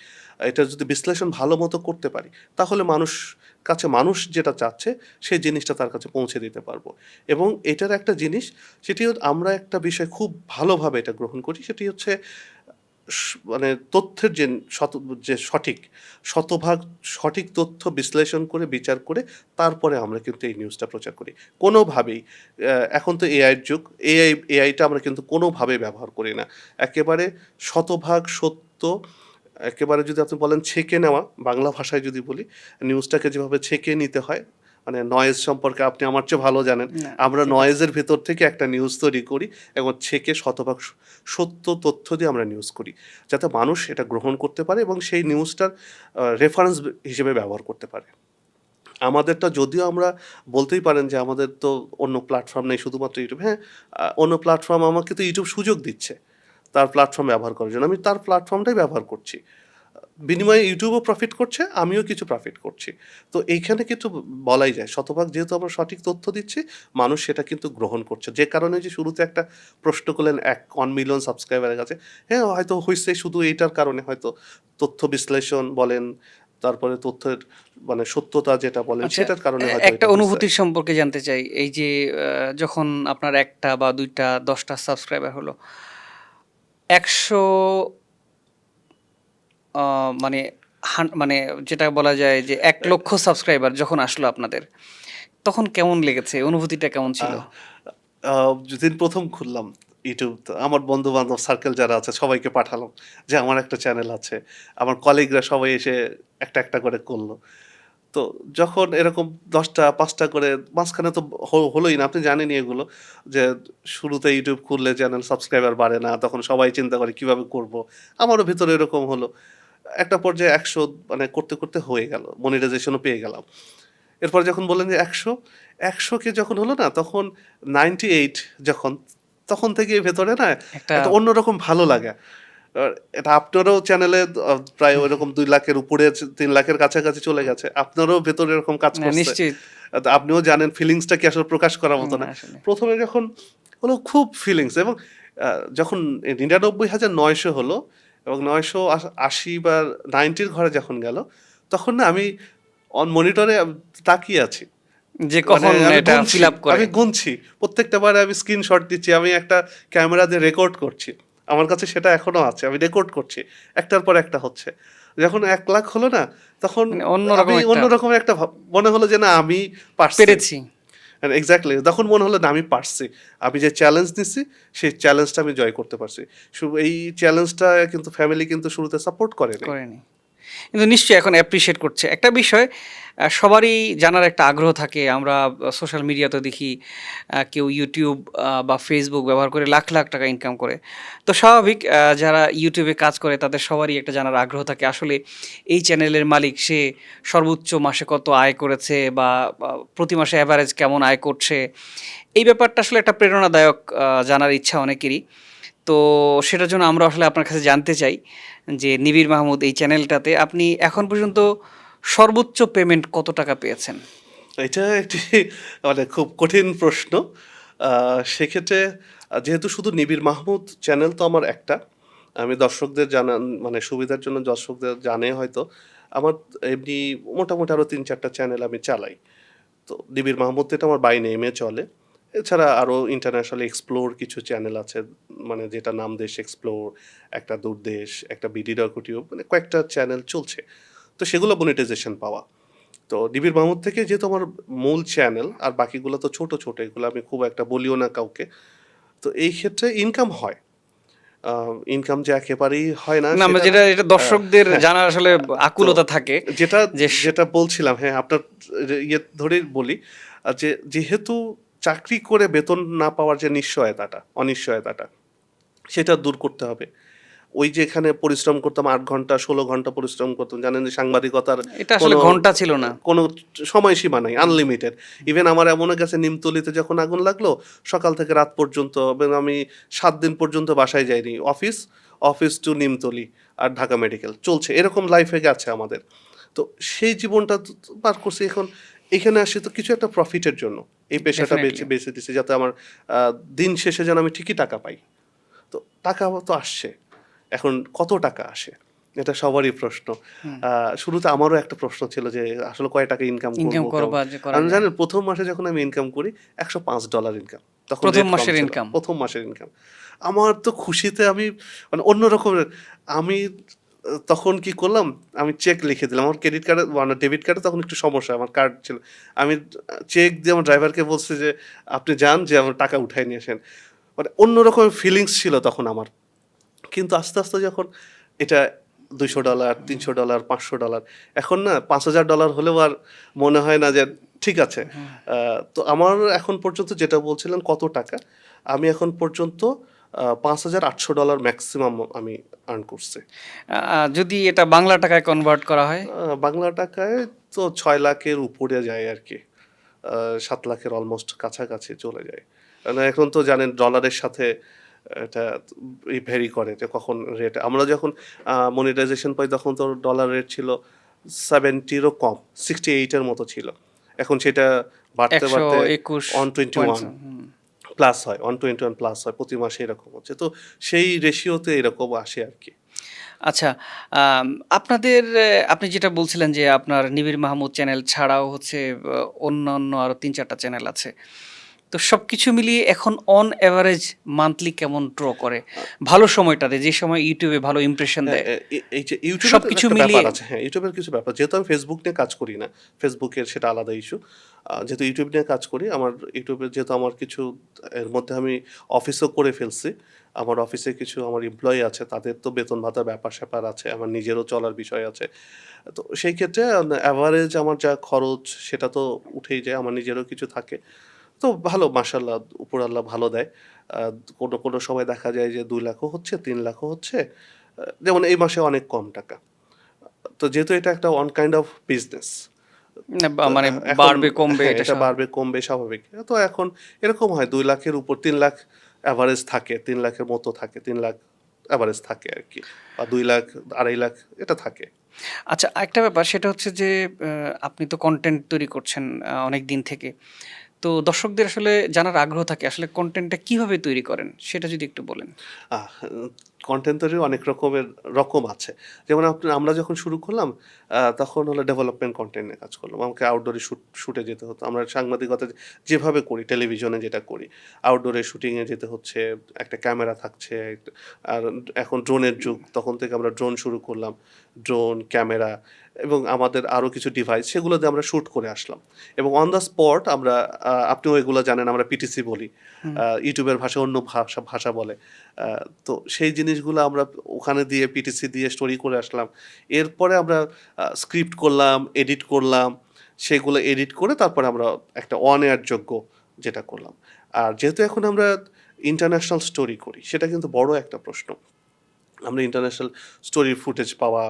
এটা যদি বিশ্লেষণ ভালো মতো করতে পারি, তাহলে মানুষ যেটা চাচ্ছে সেই জিনিসটা তার কাছে পৌঁছে দিতে পারবো। এবং এটার একটা জিনিস, সেটি আমরা একটা বিষয় খুব ভালোভাবে এটা গ্রহণ করি, সেটি হচ্ছে মানে তথ্যের যে সঠিক, শতভাগ সঠিক তথ্য বিশ্লেষণ করে বিচার করে তারপরে আমরা কিন্তু এই নিউজটা প্রচার করি। কোনোভাবেই এখন তো এআইয়ের যুগ, এআইটা আমরা কিন্তু কোনোভাবেই ব্যবহার করি না। একেবারে শতভাগ সত্য, একেবারে যদি আপনি বলেন ছেঁকে নেওয়া, বাংলা ভাষায় যদি বলি, নিউজটাকে যেভাবে ছেঁকে নিতে হয়, মানে নয়েজ সম্পর্কে আপনি আমার চেয়ে ভালো জানেন। না, আমরা ঠিক আছে। নয়েজের ভেতর থেকে একটা নিউজ তৈরি করি, এবং ছেঁকে শতভাগ সত্য তথ্য দিয়ে আমরা নিউজ করি, যাতে মানুষ এটা গ্রহণ করতে পারে এবং সেই নিউজটার রেফারেন্স হিসেবে ব্যবহার করতে পারে। আমাদেরটা যদিও আমরা বলতেই পারেন যে আমাদের তো অন্য প্ল্যাটফর্ম নেই, শুধুমাত্র ইউটিউব। হ্যাঁ, অন্য প্ল্যাটফর্ম আমাকে তো ইউটিউব সুযোগ দিচ্ছে তার প্ল্যাটফর্ম ব্যবহার করার জন্য। আমি তার প্ল্যাটফর্মটাই ব্যবহার করছি। বিনিময়ে ইউটিউবও প্রফিট করছে, আমিও কিছু প্রফিট করছি। তো এইখানে কিন্তু বলাই যায়, শতভাগ যেহেতু আমরা সঠিক তথ্য দিচ্ছি, মানুষ সেটা কিন্তু গ্রহণ করছে। যে কারণে যে শুরুতে একটা প্রশ্ন করলেন 1 মিলিয়ন সাবস্ক্রাইবারের কাছে, হ্যাঁ হয়তো হইছে শুধু এইটার কারণে, হয়তো তথ্য বিশ্লেষণ বলেন, তারপরে তথ্যের মানে সত্যতা যেটা বলেন, আচ্ছা, সেটার কারণে হয়তো একটা এটা হইছে। অনুভূতির সম্পর্কে জানতে চাই। এই যে যখন আপনার ১ টা বা ২ টা ১০ টা সাবস্ক্রাইবার হলো, ১০০ মানে মানে যেটা বলা যায় যে 1,00,000 সাবস্ক্রাইবার যখন আসলো আপনাদের, তখন কেমন লেগেছে? অনুভূতিটা কেমন ছিল? আহ, যেদিন প্রথম খুললাম ইউটিউব, তো আমার বন্ধু বান্ধব সার্কেল যারা আছে সবাইকে পাঠালাম যে আমার একটা চ্যানেল আছে। আমার কলিগরা সবাই এসে একটা একটা করে করলো। তো যখন এরকম 10টা 5টা করে, মাঝখানে তো হলোই না, আপনি জানেনই এগুলো, যে শুরুতে ইউটিউব খুললে চ্যানেল সাবস্ক্রাইবার বাড়ে না, তখন সবাই চিন্তা করে কিভাবে করব। আমারও ভিতরে এরকম হলো। একটা পর্যায়ে 100 মানে করতে করতে হয়ে গেল, মনিটাইজেশনও পেয়ে গেলাম। এরপর যখন বললেন যে 100 কে যখন হলো না, তখন 98 যখন, তখন থেকে ভেতরে না একটা একটা অন্যরকম ভালো লাগা। এটা আপনারও চ্যানেলে প্রায় ওইরকম 2 লাখের উপরে, 3 লাখের কাছাকাছি চলে গেছে। আপনারও ভেতরে এরকম কাজ না করছে। নিশ্চিত। তো আপনিও জানেন ফিলিংসটা কি আসলে প্রকাশ করার মতো না না। আসলে। ১ম এ যখন হলো খুব ফিলিংস, এবং যখন ৯৯,৯০০ হলো এবং ৯৮০ বা 90 র ঘরে যখন গেল, তখন না আমি অন মনিটরে তাকিয়ে আছি। যে মানে কখন আমি এটা গুনছি, ফিল আপ করে। আমি গুনছি। প্রত্যেকটা বারে আমি স্ক্রিনশট দিচ্ছি। আমি একটা ক্যামেরা দিয়ে রেকর্ড করছি। আমার কাছে সেটা এখনো আছে। আমি রেকর্ড করছি। একটার পর একটা হচ্ছে। যখন ১,০০,০০০ হলো না, তখন মানে আমি অন্যরকম একটা অন্যরকম একটা মনে হলো যে না আমি পারছি। পেরেছি। এক্সাক্টলি। তখন মনে হলো না আমি পারছি। আমি যে চ্যালেঞ্জ নিছি, সেই চ্যালেঞ্জটা আমি জয় করতে পারছি। এই চ্যালেঞ্জটা কিন্তু ফ্যামিলি কিন্তু শুরুতে সাপোর্ট করে নাই। করেনি। কিন্তু নিশ্চয়ই এখন অ্যাপ্রিশিয়েট করছে। একটা বিষয় সবারই জানার একটা আগ্রহ থাকে। আমরা সোশ্যাল মিডিয়াতে দেখি কেউ YouTube বা Facebook ব্যবহার করে লাখ, লাখ টাকা ইনকাম করে। তো স্বাভাবিক যারা YouTube এ কাজ করে তাদের সবারই একটা জানার আগ্রহ থাকে। আসলে এই চ্যানেলের মালিক সে সর্বোচ্চ মাসে কত আয় করেছে বা প্রতি মাসে এভারেজ কেমন আয় করছে। এই ব্যাপারটা আসলে একটা প্রেরণাদায়ক জানার ইচ্ছা অনেকেরই। তো সেটার জন্য আমরা আসলে আপনার কাছে জানতে চাই যে নিবিড় মাহমুদ এই চ্যানেলটাতে আপনি এখন পর্যন্ত সর্বোচ্চ পেমেন্ট কত টাকা পেয়েছেন? এটা একটি মানে খুব কঠিন প্রশ্ন। সেক্ষেত্রে যেহেতু শুধু নিবিড় মাহমুদ চ্যানেল তো আমার একটা। আমি দর্শকদের জানান মানে সুবিধার জন্য দর্শকদের জানে হয়তো। আমার এমনি মোটামুটি আরো ৩-৪ টা চ্যানেল আমি চালাই। তো নিবিড় মাহমুদ এটা আমার বাই নেমে চলে। এছাড়া আরো ইন্টারন্যাশনাল এক্সপ্লোর কিছু চ্যানেল আছে। মানে যেটা নাম দেশ এক্সপ্লোর, একটা দূরদেশ, একটা বিডি ডকুটিউব, মানে কয়েকটা চ্যানেল চলছে। তো সেগুলো মনিটাইজেশন পাওয়া। তো ডিবির মাহমুদ থেকে যেহেতু আমার মূল চ্যানেল, আর বাকিগুলো তো ছোট ছোট, এগুলো আমি খুব একটা বলিও না কাউকে। তো এই ক্ষেত্রে ইনকাম হয়। ইনকাম যে একেবারেই হয় না না আমরা সেটা না। যেটা দর্শকদের হ্যাঁ, জানার আসলে তো আকুলতা থাকে যেটা যে যেটা বলছিলাম, হ্যাঁ, আপনার ইয়ে ধরেই বলি, যে যেহেতু চাকরি করে বেতন না পাওয়ার যে নিশ্চয়তাটা, অনিশ্চয়তাটা, সেটা দূর করতে হবে। ওই যে এখানে পরিশ্রম করতাম ৮ ঘন্টা ১৬ ঘন্টা পরিশ্রম করতাম। জানেন যে সাংবাদিকতার এটা আসলে কোনো ঘন্টা ছিল না। কোনো সময়সীমা নাই, হুম, আনলিমিটেড। ইভেন আমার এমনও গেছে নিমতলিতে যখন আগুন লাগলো, সকাল থেকে রাত পর্যন্ত, এবং আমি ৭ দিন পর্যন্ত বাসায় যাইনি। Office to Nimtali R Dhaka medical চলছে। এরকম লাইফে গেছে আমাদের। তো সেই জীবনটা পার করছি। এখন এখানে আসি তো কিছু একটা প্রফিটের জন্য। এই পেশাটা ডেফিনিটলি। বেছে বেছে দিছি যাতে আমার দিন শেষে যেন আমি ঠিকই টাকা পাই। তো টাকা তো আসছে। এখন কত টাকা আসে? এটা সবারই প্রশ্ন। হুম, শুরুতে আমারও একটা প্রশ্ন ছিল যে আসলে কয় টাকা ইনকাম করব, ইনকাম কেমন? করবা যে করা আপনি যায়। জানেন ১ম মাসে যখন আমি ইনকাম করি $১০৫ ইনকাম। তখন ১ম রেট কম মাসের ছিল। ইনকাম। ১ম মাসের ইনকাম। আমার তো খুশিতে আমি মানে অন্য রকমের, আমি তখন কি করলাম? আমি চেক লিখে দিলাম। আমার ক্রেডিট কার্ডে মানে ডেবিট কার্ডে তখন একটু সমস্যা। আমার কার্ড ছিল। আমি চেক দিয়ে আমার ড্রাইভারকে বলছি যে, "আপনি যান, যেয়ে আমার টাকা উঠায় নিয়ে আসেন।" মানে অন্য রকমের ফিলিংস ছিল তখন আমার। কিন্তু আস্তে, আস্তে যখন এটা $২০০, $৩০০, $৫০০, এখন না $৫,০০০ হলেও আর মনে হয় না যে ঠিক আছে। হুম। আ তো আমার এখন পর্যন্ত যেটা বলছিলেন কত টাকা? আমি এখন পর্যন্ত $৫,৮০০ ম্যাক্সিমাম আমি আর্ন করছি। যদি এটা বাংলা টাকায় কনভার্ট করা হয়? বাংলা টাকায় তো ৬,০০,০০০ এর উপরে যায় আরকি। ৭,০০,০০০ এর অলমোস্ট কাছাকাছি চলে যায়। মানে এখন তো জানেন ডলারের সাথে এটা ভেরি করে যে কখন রেট, আমরা যখন মনিটাইজেশন পাই তখন তো ডলার রেট ছিল 70 এরও কম, 68 এর মতো ছিল। এখন সেটা বাড়তে, বাড়তে ১২১ 121 হুম। প্লাস হয়। 121 প্লাস হয়। প্রতি মাসে এরকম হচ্ছে। তো সেই রেশিওতে এরকম আসে আরকি। আচ্ছা, আম আপনাদের আপনি যেটা বলছিলেন যে আপনার নিবিড় মাহমুদ চ্যানেল ছাড়াও হচ্ছে অন্যান্য আরো ৩-৪ টা চ্যানেল আছে। তো সবকিছু মিলিয়ে এখন অন এভারেজ মান্থলি কেমন ড্র করে ভালো সময়টাতে, যে সময় ইউটিউবে ভালো ইমপ্রেশন হ্যাঁ, দেয়, এই যে ইউটিউবের সবকিছু একটা ব্যাপার মিলিয়ে? আছে, হ্যাঁ ইউটিউবের কিছু ব্যাপার, যেহেতু আমি ফেসবুক নিয়ে কাজ করি না, ফেসবুকের সেটা আলাদা ইস্যু। যেহেতু ইউটিউব নিয়ে কাজ করি, আমার ইউটিউবে যেহেতু আমার কিছু এর মধ্যে আমি অফিসও করে ফেলছি, আমার অফিসে কিছু আমার এমপ্লয়ি আছে, তাদের তো বেতন ভাতার ব্যাপার স্যাপার আছে, আমার নিজেরও চলার বিষয় আছে। তো সেই ক্ষেত্রে অ্যাভারেজ আমার যা খরচ সেটা তো উঠেই যায়, আমার নিজেরও কিছু থাকে। তো ভালো মাশাআল্লাহ, উপর আল্লাহ ভালো দেয়। আ কোনো সময় দেখা যায় যে ২ লাখও হচ্ছে, ৩ লাখও হচ্ছে। যেমন এই মাসে অনেক কম টাকা। তো যেহেতু এটা একটা ওয়ান কাইন্ড অফ বিজনেস। না, তো মানে এখন বাড়বে কমবে হ্যাঁ, এটা এটা বাড়বে কমবে স্বাভাবিক। তো এখন এরকম হয় ২ লাখের উপর ৩ লাখ এভারেজ থাকে। ৩ লাখের মতো থাকে। ৩ লাখ এভারেজ থাকে আরকি। বা ২ লাখ, ২.৫ লাখ এটা থাকে। আচ্ছা, আরেকটা ব্যাপার সেটা হচ্ছে যে আপনি তো কনটেন্ট তৈরি করছেন অনেক দিন থেকে। তো দর্শকদের আসলে জানার আগ্রহ থাকে আসলে কনটেন্টটা কিভাবে তৈরি করেন? সেটা যদি একটু বলেন। আহ কনটেন্ট তৈরির অনেক রকম আছে। যেমন আমরা যখন শুরু করলাম, তখন হলো ডেভেলপমেন্ট কনটেন্ট নিয়ে কাজ করলাম। আমাকে আউটডোরে শুটে যেতে হতো। আমরা সাংবাদিকতা যেভাবে করি, টেলিভিশনে যেটা করি, আউটডোরে শুটিং এ যেতে হচ্ছে, একটা ক্যামেরা থাকছে। আর এখন ড্রোনের যুগ, তখন থেকে আমরা ড্রোন শুরু করলাম। ড্রোন, ক্যামেরা এবং আমাদের আরো কিছু ডিভাইস, সেগুলো দিয়ে আমরা শুট করে আসলাম। এবং অন দ্য স্পট আমরা, আপনিও এগুলো জানেন, আমরা পিটিসি বলি। হুম। ইউটিউবের ভাষায় অন্য ভাষা বলে। আ তো সেই জিনিসগুলো আমরা ওখানে দিয়ে পিটিসি দিয়ে স্টোরি করে আসলাম। এরপরে আমরা স্ক্রিপ্ট করলাম, এডিট করলাম। সেগুলো এডিট করে তারপরে আমরা একটা অন এয়ার যোগ্য যেটা করলাম। আর যেহেতু এখন আমরা ইন্টারন্যাশনাল স্টোরি করি, সেটা কিন্তু বড় একটা প্রশ্ন। আমরা ইন্টারন্যাশনাল স্টোরির ফুটেজ পাওয়া,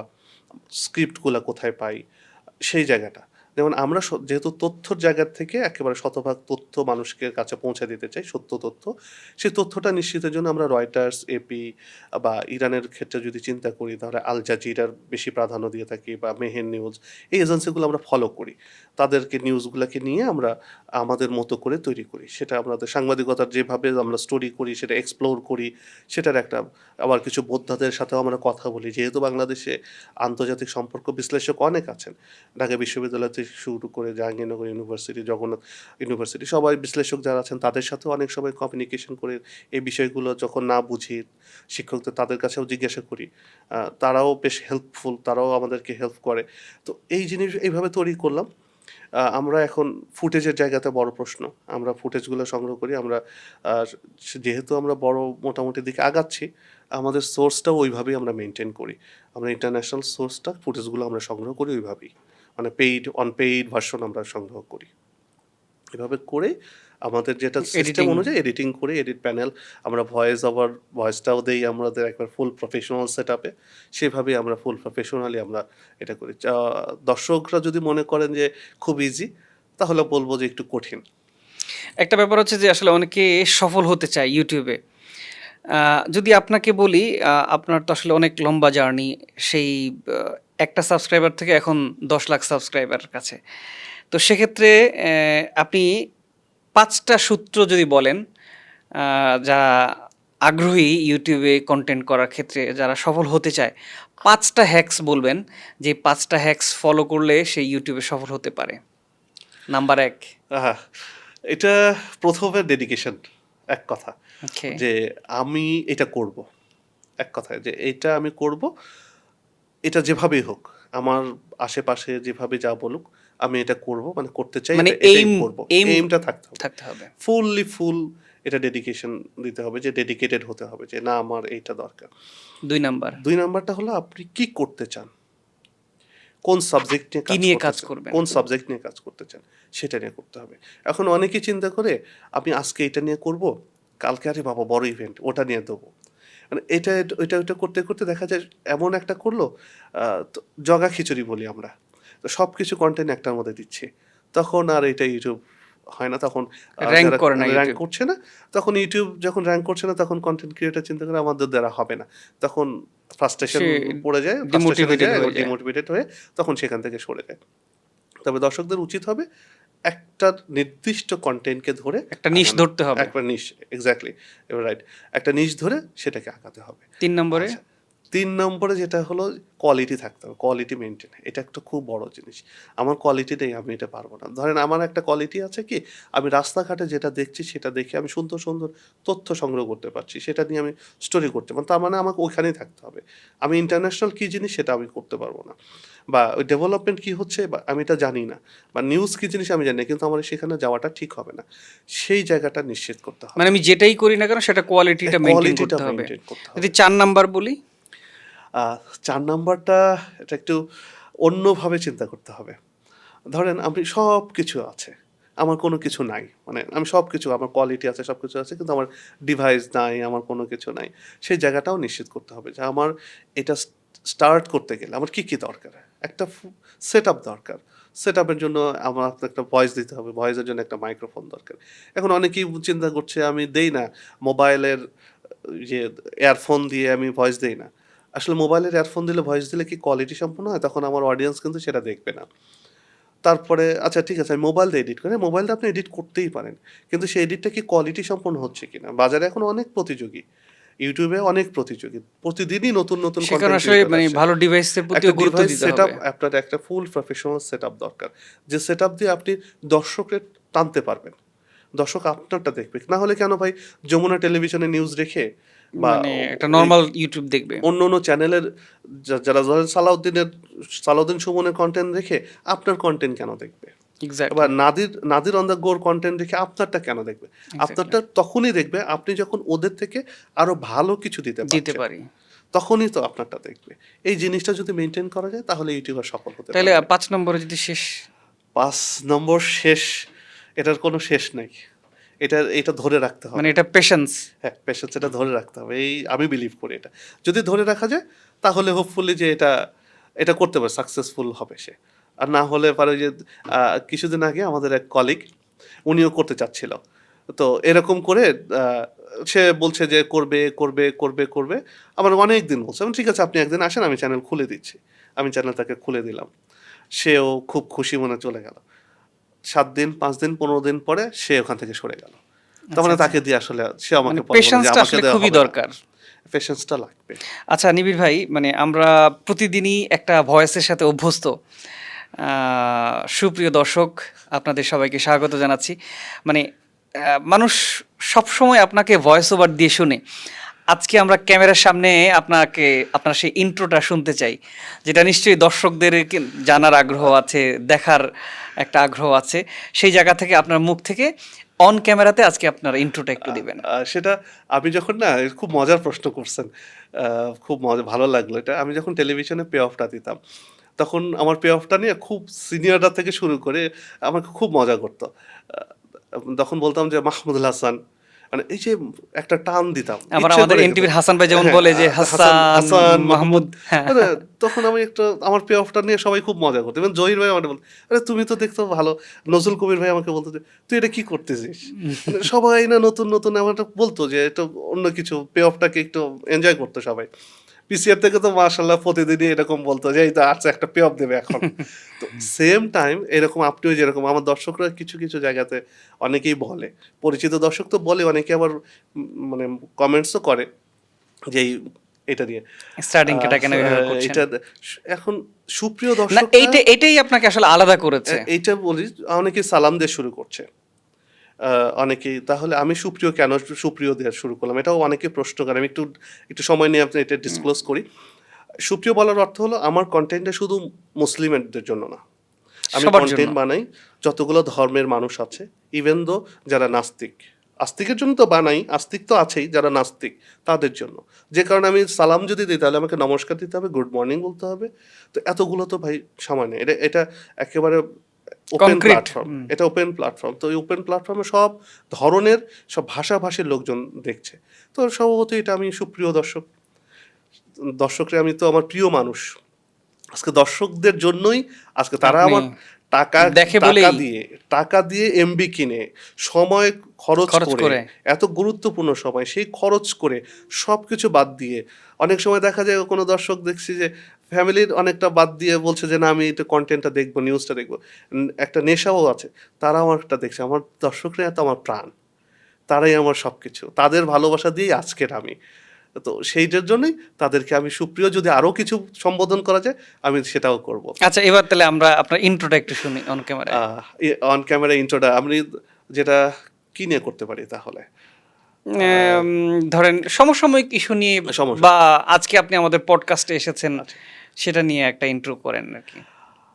স্ক্রিপ্টগুলা কোথায় পাই? সেই জায়গাটা। যেমন আমরা যেহেতু তথ্যর জায়গা থেকে একেবারে শতভাগ তথ্য মানুষকে কাছে পৌঁছে দিতে চাই, সত্য তথ্য। সেই তথ্যটা নিশ্চিতের জন্য আমরা রয়টার্স, এপি বা ইরানের ক্ষেত্রে যদি চিন্তা করি, তাহলে আল জাজিরার বেশি প্রাধান্য দিয়ে থাকি, বা মেহের নিউজ। এই এজেন্সিগুলো আমরা ফলো করি। তাদেরকে নিউজগুলাকে নিয়ে আমরা আমাদের মতো করে তৈরি করি। সেটা আমাদের সাংবাদিকতার যেভাবে আমরা স্টোরি করি, সেটা এক্সপ্লোর করি, সেটার একটা, আবার কিছু বোদ্ধাদের সাথেও আমরা কথা বলি। যেহেতু বাংলাদেশে আন্তর্জাতিক সম্পর্ক বিশ্লেষক অনেক আছেন। ঢাকা বিশ্ববিদ্যালয় থেকে শুরু করে জাহাঙ্গীরনগর ইউনিভার্সিটি, জগন্নাথ ইউনিভার্সিটি, সবাই বিশ্লেষক যারা আছেন তাদের সাথেও অনেক সময় কমিউনিকেশন করে এই বিষয়গুলো যখন না বুঝি, শিক্ষকদের তাদের কাছেও জিজ্ঞাসা করি। তারাও বেশ হেল্পফুল, তারাও আমাদেরকে হেল্প করে। তো এই জিনিস এইভাবে তৈরি করলাম। আমরা এখন ফুটেজের জায়গাতে বড় প্রশ্ন। আমরা ফুটেজগুলো সংগ্রহ করি। আমরা আ যেহেতু আমরা বড় মোটামুটি দিকে আগাচ্ছি, আমাদের সোর্সটাও ওইভাবেই আমরা মেইনটেইন করি। আমরা ইন্টারন্যাশনাল সোর্সটা, ফুটেজগুলো আমরা সংগ্রহ করি ওইভাবেই। মানে অন পেইড ভার্সন আমরা সংগ্রহ করি। এভাবে করে আমাদের যেটা সিস্টেম এডিটিং। অনুযায়ী এডিটিং করে, এডিট প্যানেল, আমরা ভয়েসটাও দেই আমাদের একবার ফুল প্রফেশনাল সেটআপে। সেভাবেই আমরা ফুল প্রফেশনালি আমরা এটা করি। দর্শকরা যদি মনে করেন যে খুব ইজি, তাহলে বলব যে একটু কঠিন। একটা ব্যাপার হচ্ছে যে আসলে অনেকে সফল হতে চায় ইউটিউবে। আ যদি আপনাকে বলি, আপনার তো আসলে অনেক লম্বা জার্নি। সেই আ একটা সাবস্ক্রাইবার থেকে এখন ১০ লাখ সাবস্ক্রাইবার কাছে। তো সেক্ষেত্রে আপনি ৫ টা সূত্র যদি বলেন, আ যারা আগ্রহী ইউটিউবে কনটেন্ট করার ক্ষেত্রে, যারা সফল হতে চায়, ৫ টা হ্যাকস বলবেন যে ৫ টা হ্যাকস ফলো করলে সে ইউটিউবে সফল হতে পারে। নাম্বার ১। আহা! এটা ১ম এ ডেডিকেশন, এক কথা। ওকে। যে আমি এটা করব। এক কথায় যে এইটা আমি করব, এটা যেভাবেই হোক। আমার আশেপাশে যেভাবে যা বলুক, আমি এটা করব। মানে করতে চাই, মানে এটাই এইম, করব। এইম এইমটা থাকতে হবে। থাকতে হবে। ফুল এটা ডেডিকেশন দিতে হবে, যে ডেডিকেটেড হতে হবে যে না, আমার এইটা দরকার। ২ নাম্বার, ২ নাম্বারটা হলো আপনি কি করতে চান? কোন সাবজেক্ট নিয়ে কি কাজ নিয়ে করতে কাজ চান? করবেন? কোন সাবজেক্ট নিয়ে কাজ করতে চান? সেটা নিয়ে করতে হবে। এখন অনেকেই চিন্তা করে, আমি আজকে এটা নিয়ে করব, কালকে আরে বাবা বড় ইভেন্ট, ওটা নিয়ে দেবো। মানে ওইটা করতে দেখা যায় এমন একটা করলো, আ তো জগা খিচুড়ি বলি আমরা। তো সবকিছু কনটেন্ট একটার মধ্যে দিচ্ছি। তখন আর এটা ইউটিউব হয় না। তখন র‍্যাংক যারা করে না র‍্যাংক ইউটিউব। করছে না, তখন ইউটিউব যখন র‍্যাংক করছে না, তখন কনটেন্ট ক্রিয়েটর চিন্তা করে আমাদের দ্বারা হবে না। তখন ফ্রাস্ট্রেশন সে পড়ে যায়, ফ্রাস্ট্রেশনে ডিমোটিভেটেড যায় এবং হয়ে যায়। ডিমোটিভেটেড হয়ে তখন সেখান থেকে সরে যায়। তবে দর্শকদের উচিত হবে একটা নির্দিষ্ট কনটেন্টকে ধরে একটা নিশ আগানো। ধরতে হবে। একটা নিশ, এক্সাক্টলি, ইউ আর রাইট। একটা নিশ ধরে সেটাকে আগাতে হবে। ৩ নম্বরে? আচ্ছা, 3 নম্বরে যেটা হলো কোয়ালিটি থাকতে হবে, কোয়ালিটি মেইনটেইন। এটা একটা খুব বড় জিনিস। আমার কোয়ালিটি নেই, আমি এটা পারব না। ধরেন আমার একটা কোয়ালিটি আছে কি, আমি রাস্তাঘাটে যেটা দেখছি সেটা দেখে আমি সুন্দর, সুন্দর তথ্য সংগ্রহ করতে পারছি। সেটা নিয়ে আমি স্টোরি করতে পারি। তার মানে আমাকে ওইখানেই থাকতে হবে। আমি ইন্টারন্যাশনাল কি জিনিস সেটা আমি করতে পারব না। বা ওই ডেভেলপমেন্ট কি হচ্ছে বা আমি এটা জানি না। বা নিউজ কি জিনিস আমি জানি না। কিন্তু আমার সেখানে যাওয়াটা ঠিক হবে না। সেই জায়গাটা নিশ্চিত করতে হবে। মানে আমি যেটাই করি না কেন সেটা কোয়ালিটিটা মেইনটেইন কোয়ালিটিটা করতে হবে। মেইনটেইন করতে যদি হবে। ৪ নাম্বার বলি? আ ৪ নাম্বারটা এটা একটু অন্যভাবে চিন্তা করতে হবে। ধরেন আমি সবকিছু আছে। আমার কোনো কিছু নাই। মানে আমি সবকিছু আমার কোয়ালিটি আছে, সবকিছু আছে কিন্তু আমার ডিভাইস নাই, আমার কোনো কিছু নাই। সেই জায়গাটাও নিশ্চিত করতে হবে যে আমার এটা স্টার্ট করতে গেলে আমার কি, কি দরকার? একটা সেটআপ দরকার। সেটআপের জন্য আমার তো একটা ভয়েস দিতে হবে। ভয়েসের জন্য একটা মাইক্রোফোন দরকার। এখন অনেকেই চিন্তা করছে আমি দেই না মোবাইলের যে ইয়ারফোন দিয়ে আমি ভয়েস দেই না। আসলে মোবাইলের ইয়ারফোন দিলে ভয়েস দিলে কি কোয়ালিটি সম্পূর্ণ হয়? তখন আমার অডিয়েন্স কিন্তু সেটা দেখবে না। তারপরে আচ্ছা ঠিক আছে আমি মোবাইল দিয়ে এডিট করি। হ্যাঁ, মোবাইল দিয়ে আপনি এডিট করতেই পারেন। কিন্তু সেই এডিটটা কি কোয়ালিটি সম্পন্ন হচ্ছে কিনা? বাজারে এখন অনেক প্রতিযোগী। YouTube এ অনেক প্রতিযোগী। প্রতিদিনই নতুন, নতুন সেখানে কনটেন্ট আসলে ক্রিয়েটর মানে আসছে। ভালো ডিভাইসের প্রতিও একটা গুরুত্ব ডিভাইস দিতে সেটআপ হবে। আপনার একটা ফুল প্রফেশনাল সেটআপ দরকার। যে সেটআপ দিয়ে আপনি দর্শকের টানতে পারবেন। দর্শক আপনারটা দেখবে। না হলে কেন ভাই যমুনা টেলিভিশনে নিউজ রেখে বা মানে একটা ওই নরমাল ইউটিউব দেখবে। অন্য চ্যানেলের যারা ধরেন সালাউদ্দিন সুমনের কনটেন্ট দেখে আপনার কনটেন্ট কেন দেখবে? এক্সাক্টলি, এবার নাদির অন দ্য গোর কনটেন্ট দেখে আপনারটা কেন দেখবে? এক্সাক্টলি। আপনারটা তখনই দেখবে আপনি যখন ওদের থেকে আরো ভালো কিছু দিতে দিতে পারছেন। পারি। তখনই তো আপনারটা দেখবে। এই জিনিসটা যদি মেইনটেইন করা যায় তাহলে ইউটিউবার সফল হতে তাইলে পারবে। ৫ নম্বরে যদি শেষ? ৫ নম্বর শেষ, এটার কোনো শেষ নাই। এটা ধরে রাখতে মানে হবে। এটা পেশেন্স। হ্যাঁ, পেশেন্স এটা ধরে রাখতে হবে। আমি বিলিভ করি এটা। যদি ধরে রাখা যায় তাহলে হোপফুলি যে এটা করতে পারে সাকসেসফুল হবে সে। আর না হলে পারে যে আ কিছুদিন আগে আমাদের এক কলিগ উনিও করতে চাচ্ছিল। তো এরকম করে আ সে বলছে যে করবে। আমার অনেকদিন বলছে। আমি ঠিক আছে আপনি একদিন আসেন আমি চ্যানেল খুলে দিচ্ছি। আমি চ্যানেল তাকে খুলে দিলাম। সেও খুব খুশি মনে চলে গেল। ৭ দিন, ৫ দিন, ১৫ দিন পরে সে ওখান থেকে সরে গেল। তার আচ্ছা, মানে আচ্ছা। তাকে দিয়ে আসলে সে আমাকে মানে পরে বলে যে পেশেন্সটা আমাকে আসলে দেওয়া খুবই হবে না। দরকার। পেশেন্সটা লাগবে। আচ্ছা নিবিড় ভাই, মানে আমরা প্রতিদিনই একটা ভয়েসের সাথে অভ্যস্ত। আ সুপ্রিয় দর্শক, আপনাদের সবাইকে স্বাগত জানাচ্ছি। মানে মানুষ সবসময় আপনাকে ভয়েস ওভার দিয়ে শোনে। আজকে আমরা ক্যামেরার সামনে আপনার সেই ইন্ট্রোটা শুনতে চাই। যেটা নিশ্চয়ই দর্শকদের জানার আগ্রহ আছে, দেখার একটা আগ্রহ আছে। সেই জায়গা থেকে আপনার মুখ থেকে অন ক্যামেরাতে আজকে আপনার ইন্ট্রোটা একটু দিবেন। সেটা আমি যখন না খুব মজার প্রশ্ন করছেন। আ খুব ভালো লাগলো এটা। আমি যখন টেলিভিশনে পে অফটা দিতাম, তখন আমার পে অফটা নিয়ে খুব সিনিয়ররা থেকে শুরু করে আমাকে খুব মজা করত। আ তখন বলতাম যে মাহমুদুল হাসান। মানে এই যে একটা টান দিতাম আবার ইচ্ছে আমাদের করে কিন্তু এনটিভির হাসান ভাই যেমন হ্যাঁ, বলে যে হাসান হাসান হাসান মাহমুদ মাহমুদ। হ্যাঁ, মানে তখন আমি একটা আমার পে অফটা নিয়ে সবাই খুব মজা করতো। এবং জহির ভাই আমাকে বলত, "আরে তুমি তো দেখতে ভালো।" নজরুল কবির ভাই আমাকে বলত যে, "তুই এটা কি করতেছিস?" মানে সবাই না নতুন আমাকে বলতো যে এটা অন্য কিছু পে অফটাকে একটু এনজয় করতো সবাই। পিসিআর থেকে তো মাশাআল্লাহ প্রতিদিনই এরকম বলতো যে, "এই তো আচ্ছা একটা পে অফ দেবে এখন।" তো সেম টাইম এরকম আপনিও যেরকম আমার দর্শকরা কিছু জায়গাতে অনেকেই বলে। পরিচিত দর্শক তো বলে অনেকে আবার মানে কমেন্টসও করে যে এটা নিয়ে। স্টার্টিংটা কেন এভাবে করছেন? এটা এখন সুপ্রিয় না দর্শকরা এইটাই আপনাকে আসলে আলাদা করেছে। এইটা বলি অনেকেই সালাম দিয়ে শুরু করছে। আ অনেকেই তাহলে আমি সুপ্রিয় কেন সুপ্রিয় দিয়ে শুরু করলাম? এটাও অনেকে প্রশ্ন করে। আমি একটু সময় নিয়ে আপনি এটা ডিসক্লোজ করি। সুপ্রিয় বলার অর্থ হলো আমার কনটেন্টটা শুধু মুসলিমদের জন্য না। আমি সবার জন্য। কনটেন্ট বানাই যতগুলো ধর্মের মানুষ আছে, ইভেন দো যারা নাস্তিক। আস্তিকের জন্য তো বানাই, আস্তিক তো আছেই যারা নাস্তিক তাদের জন্য। যে কারণে আমি সালাম যদি দিই তাহলে আমাকে নমস্কার দিতে হবে, গুড মর্নিং বলতে হবে। তো এতগুলো তো ভাই সময় নেই। এটা একেবারে ওপেন কনক্রিট। প্ল্যাটফর্ম। এটা ওপেন প্ল্যাটফর্ম। তো এই ওপেন প্ল্যাটফর্মে সব ধরনের সব ভাষাভাষীর লোকজন দেখছে। তো স্বভাবতই এটা আমি সুপ্রিয় দর্শকরা আমি তো আমার প্রিয় মানুষ। আজকে দর্শকদের জন্যই আজকে তারা আপনি আমার টাকা দেখে টাকা বলেই দিয়ে টাকা দিয়ে এমবি কিনে, সময় খরচ খরচ করে, করে। এত গুরুত্বপূর্ণ সময় সেই খরচ করে সবকিছু বাদ দিয়ে অনেক সময় দেখা যায় কোনো দর্শক দেখছি যে ফ্যামিলির অনেকটা বাদ দিয়ে বলছে যে, "না আমি এটা কনটেন্টটা দেখবো, নিউজটা দেখবো।" একটা নেশাও আছে। তারাও আমারটা দেখছে। আমার দর্শকরা তো আমার প্রাণ। তারাই আমার সবকিছু। তাদের ভালোবাসা দিয়েই আজকের আমি। তো সেইটার জন্যই তাদেরকে আমি সুপ্রিয়, যদি আরও কিছু সম্বোধন করা যায় আমি সেটাও করব। আচ্ছা, এবার তাহলে আমরা আপনার ইন্ট্রোটা একটু শুনি অন ক্যামেরায়। অন ক্যামেরা ইন্ট্রোটা আমি যেটা কি নিয়ে করতে পারি তাহলে? এম, ধরেন সমসাময়িক ইস্যু নিয়ে, সমস্যা। বা আজকে আপনি আমাদের পডকাস্টে এসেছেন আচ্ছা। সেটা নিয়ে একটা ইন্ট্রো করেন আর কি।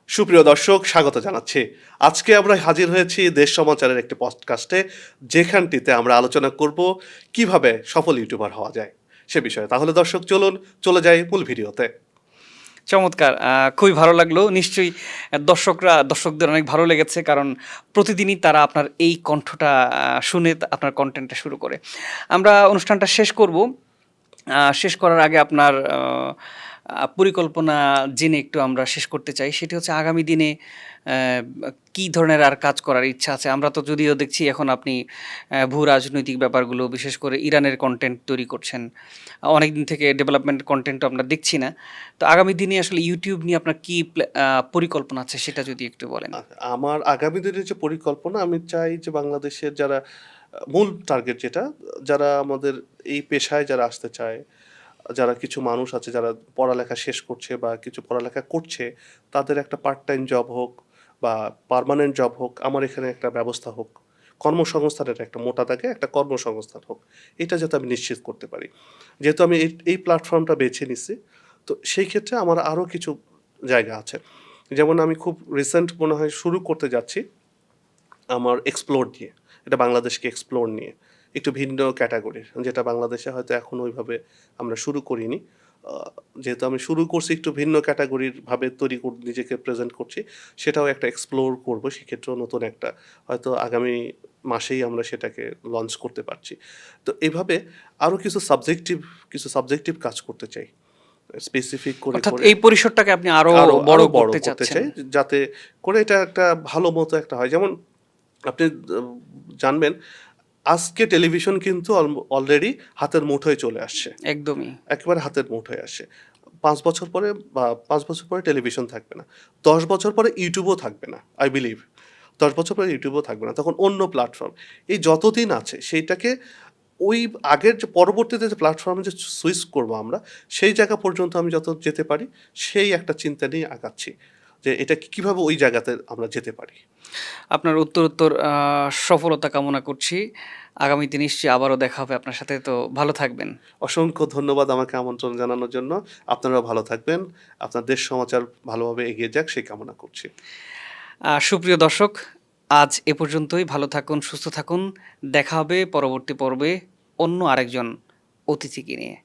সুপ্রিয় দর্শক, স্বাগত জানাচ্ছি। আজকে আমরা হাজির হয়েছি দেশ সমাচারের একটি পডকাস্টে, যেখানটিতে আমরা আলোচনা করব কিভাবে সফল ইউটিউবার হওয়া যায় সে বিষয়ে। তাহলে দর্শক চলুন চলে যাই মূল ভিডিওতে। চমৎকার, খুবই ভালো লাগলো। নিশ্চয়ই দর্শকদের অনেক ভালো লেগেছে, কারণ প্রতিদিনই তারা আপনার এই কণ্ঠটা শুনে আপনার কন্টেন্টটা শুরু করে। আমরা অনুষ্ঠানটা শেষ করব। শেষ করার আগে আপনার পরিকল্পনা জেনে একটু আমরা শেষ করতে চাই। সেটি হচ্ছে আগামী দিনে কী ধরনের আর কাজ করার ইচ্ছা আছে? আমরা তো যদিও দেখছি এখন আপনি ভূ রাজনৈতিক ব্যাপারগুলো, বিশেষ করে ইরানের কন্টেন্ট তৈরি করছেন। অনেকদিন থেকে ডেভেলপমেন্ট কন্টেন্টও আমরা দেখছি না। তো আগামী দিনে আসলে ইউটিউব নিয়ে আপনার কী পরিকল্পনা আছে সেটা যদি একটু বলেন। আমার আগামী দিনের যে পরিকল্পনা, আমি চাই যে বাংলাদেশের যারা মূল টার্গেট যেটা, যারা আমাদের এই পেশায় যারা আসতে চায়, যারা কিছু মানুষ আছে যারা পড়ালেখা শেষ করছে বা কিছু পড়ালেখা করছে, তাদের একটা পার্ট টাইম জব হোক বা পার্মানেন্ট জব হোক, আমার এখানে একটা ব্যবস্থা হোক। কর্মসংস্থানের একটা মোটা দাগে একটা কর্মসংস্থান হোক। এটা যাতে আমি নিশ্চিত করতে পারি। যেহেতু আমি এই প্ল্যাটফর্মটা বেছে নিছি, তো সেই ক্ষেত্রে আমার আরও কিছু জায়গা আছে। যেমন আমি খুব রিসেন্ট মনে হয় শুরু করতে যাচ্ছি আমার এক্সপ্লোর নিয়ে। এটা বাংলাদেশকে এক্সপ্লোর নিয়ে। একটু ভিন্ন ক্যাটাগরির, যেটা বাংলাদেশে হয়তো এখনো ওইভাবে আমরা শুরু করিনি। আ যেহেতু আমি শুরু করছি একটু ভিন্ন ক্যাটাগরির ভাবে নিজেকে প্রেজেন্ট করছি, সেটাও একটা এক্সপ্লোর করব। সেক্ষেত্রেও নতুন একটা হয়তো আগামী মাসেই আমরা সেটাকে লঞ্চ করতে পারছি। তো এভাবে আরও কিছু সাবজেক্টিভ কাজ করতে চাই। স্পেসিফিক করে অর্থাৎ করে এই পরিসরটাকে আপনি আরো বড় করতে চাচ্ছেন। চাই, যাতে করে এটা একটা ভালো মতো একটা হয়। যেমন আপনি জানবেন, আজকে টেলিভিশন কিন্তু অলরেডি হাতের মুঠোয় চলে আসছে। একদমই। একেবারে হাতের মুঠোয় আসে। ৫ বছর পরে বা ৫ বছর পরে টেলিভিশন থাকবে না। ১০ বছর পরে ইউটিউবও থাকবে না, আই বিলিভ। ১০ বছর পরে ইউটিউবও থাকবে না। তখন অন্য প্ল্যাটফর্ম। এই যতদিন আছে সেইটাকে ওই আগের যে পরবর্তীতে যে প্ল্যাটফর্মে যে সুইচ করবো আমরা, সেই জায়গা পর্যন্ত আমি যত যেতে পারি, সেই একটা চিন্তা নিয়ে আগাচ্ছি। যে এটা কিভাবে ওই জায়গাতে আমরা যেতে পারি। আপনার উত্তরোত্তর সফলতা কামনা করছি। আগামীতে নিশ্চয়ই আবারও দেখা হবে আপনার সাথে। তো ভালো থাকবেন। অসংখ্য ধন্যবাদ আমাকে আমন্ত্রণ জানানোর জন্য। আপনারাও ভালো থাকবেন। আপনার দেশ সমাচার ভালোভাবে এগিয়ে যাক সেই কামনা করছি। সুপ্রিয় দর্শক, আজ এ পর্যন্তই। ভালো থাকুন, সুস্থ থাকুন। দেখা হবে পরবর্তী পর্বে অন্য আরেকজন অতিথিকে নিয়ে।